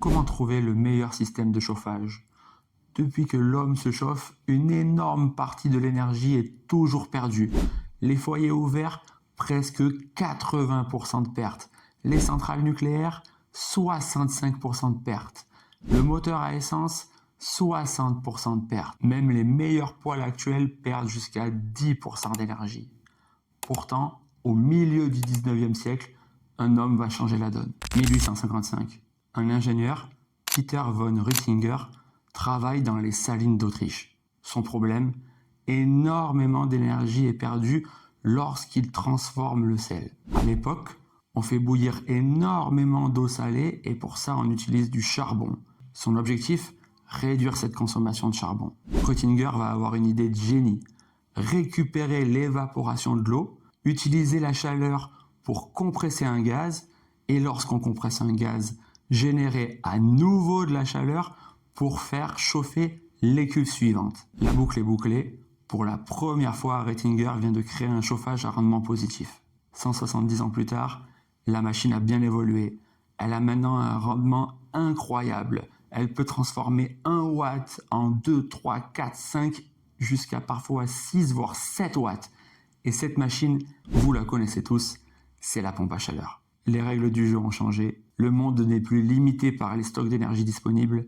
Comment trouver le meilleur système de chauffage? Depuis que l'homme se chauffe, une énorme partie de l'énergie est toujours perdue. Les foyers ouverts, presque 80% de pertes. Les centrales nucléaires, 65% de pertes. Le moteur à essence, 60% de pertes. Même les meilleurs poêles actuels perdent jusqu'à 10% d'énergie. Pourtant, au milieu du 19e siècle, un homme va changer la donne. 1855. Un ingénieur, Peter von Rüttinger, travaille dans les salines d'Autriche. Son problème, énormément d'énergie est perdue lorsqu'il transforme le sel. À l'époque, on fait bouillir énormément d'eau salée et pour ça on utilise du charbon. Son objectif, réduire cette consommation de charbon. Rüttinger va avoir une idée de génie. Récupérer l'évaporation de l'eau, utiliser la chaleur pour compresser un gaz et lorsqu'on compresse un gaz, générer à nouveau de la chaleur pour faire chauffer les cuves suivantes. La boucle est bouclée. Pour la première fois, Rüttinger vient de créer un chauffage à rendement positif. 170 ans plus tard, la machine a bien évolué. Elle a maintenant un rendement incroyable. Elle peut transformer 1 watt en 2, 3, 4, 5, jusqu'à parfois 6 voire 7 watts. Et cette machine, vous la connaissez tous, c'est la pompe à chaleur. Les règles du jeu ont changé. Le monde n'est plus limité par les stocks d'énergie disponibles.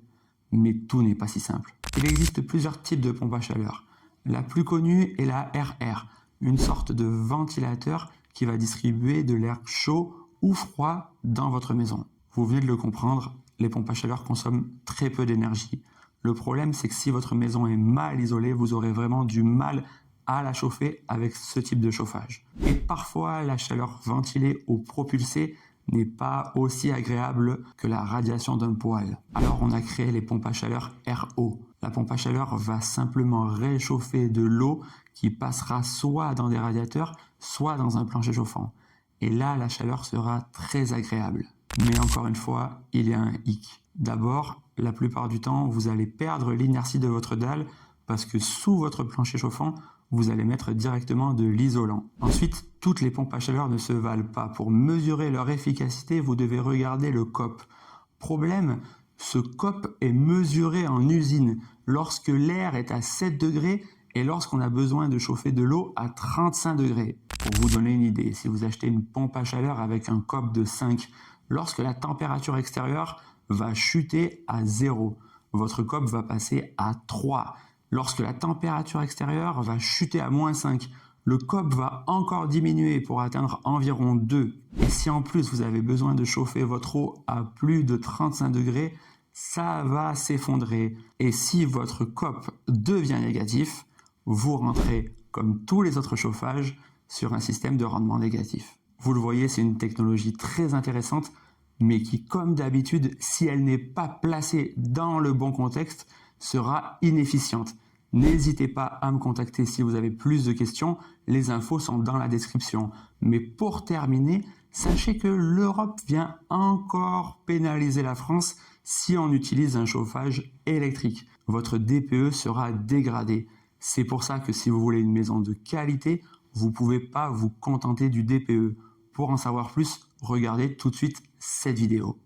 Mais tout n'est pas si simple. Il existe plusieurs types de pompes à chaleur. La plus connue est la RR, une sorte de ventilateur qui va distribuer de l'air chaud ou froid dans votre maison. Vous venez de le comprendre, les pompes à chaleur consomment très peu d'énergie. Le problème, c'est que si votre maison est mal isolée, vous aurez vraiment du mal à la chauffer avec ce type de chauffage. Et parfois, la chaleur ventilée ou propulsée n'est pas aussi agréable que la radiation d'un poêle. Alors on a créé les pompes à chaleur RO. La pompe à chaleur va simplement réchauffer de l'eau qui passera soit dans des radiateurs, soit dans un plancher chauffant. Et là, la chaleur sera très agréable. Mais encore une fois, il y a un hic. D'abord, la plupart du temps, vous allez perdre l'inertie de votre dalle parce que sous votre plancher chauffant, vous allez mettre directement de l'isolant. Ensuite, toutes les pompes à chaleur ne se valent pas. Pour mesurer leur efficacité, vous devez regarder le COP. Problème, ce COP est mesuré en usine lorsque l'air est à 7 degrés et lorsqu'on a besoin de chauffer de l'eau à 35 degrés. Pour vous donner une idée, si vous achetez une pompe à chaleur avec un COP de 5, lorsque la température extérieure va chuter à 0, votre COP va passer à 3. Lorsque la température extérieure va chuter à moins 5, le COP va encore diminuer pour atteindre environ 2. Et si en plus vous avez besoin de chauffer votre eau à plus de 35 degrés, ça va s'effondrer. Et si votre COP devient négatif, vous rentrez, comme tous les autres chauffages, sur un système de rendement négatif. Vous le voyez, c'est une technologie très intéressante, mais qui, comme d'habitude, si elle n'est pas placée dans le bon contexte, sera inefficiente. N'hésitez pas à me contacter si vous avez plus de questions, les infos sont dans la description. Mais pour terminer, sachez que l'Europe vient encore pénaliser la France si on utilise un chauffage électrique. Votre DPE sera dégradé. C'est pour ça que si vous voulez une maison de qualité, vous ne pouvez pas vous contenter du DPE. Pour en savoir plus, regardez tout de suite cette vidéo.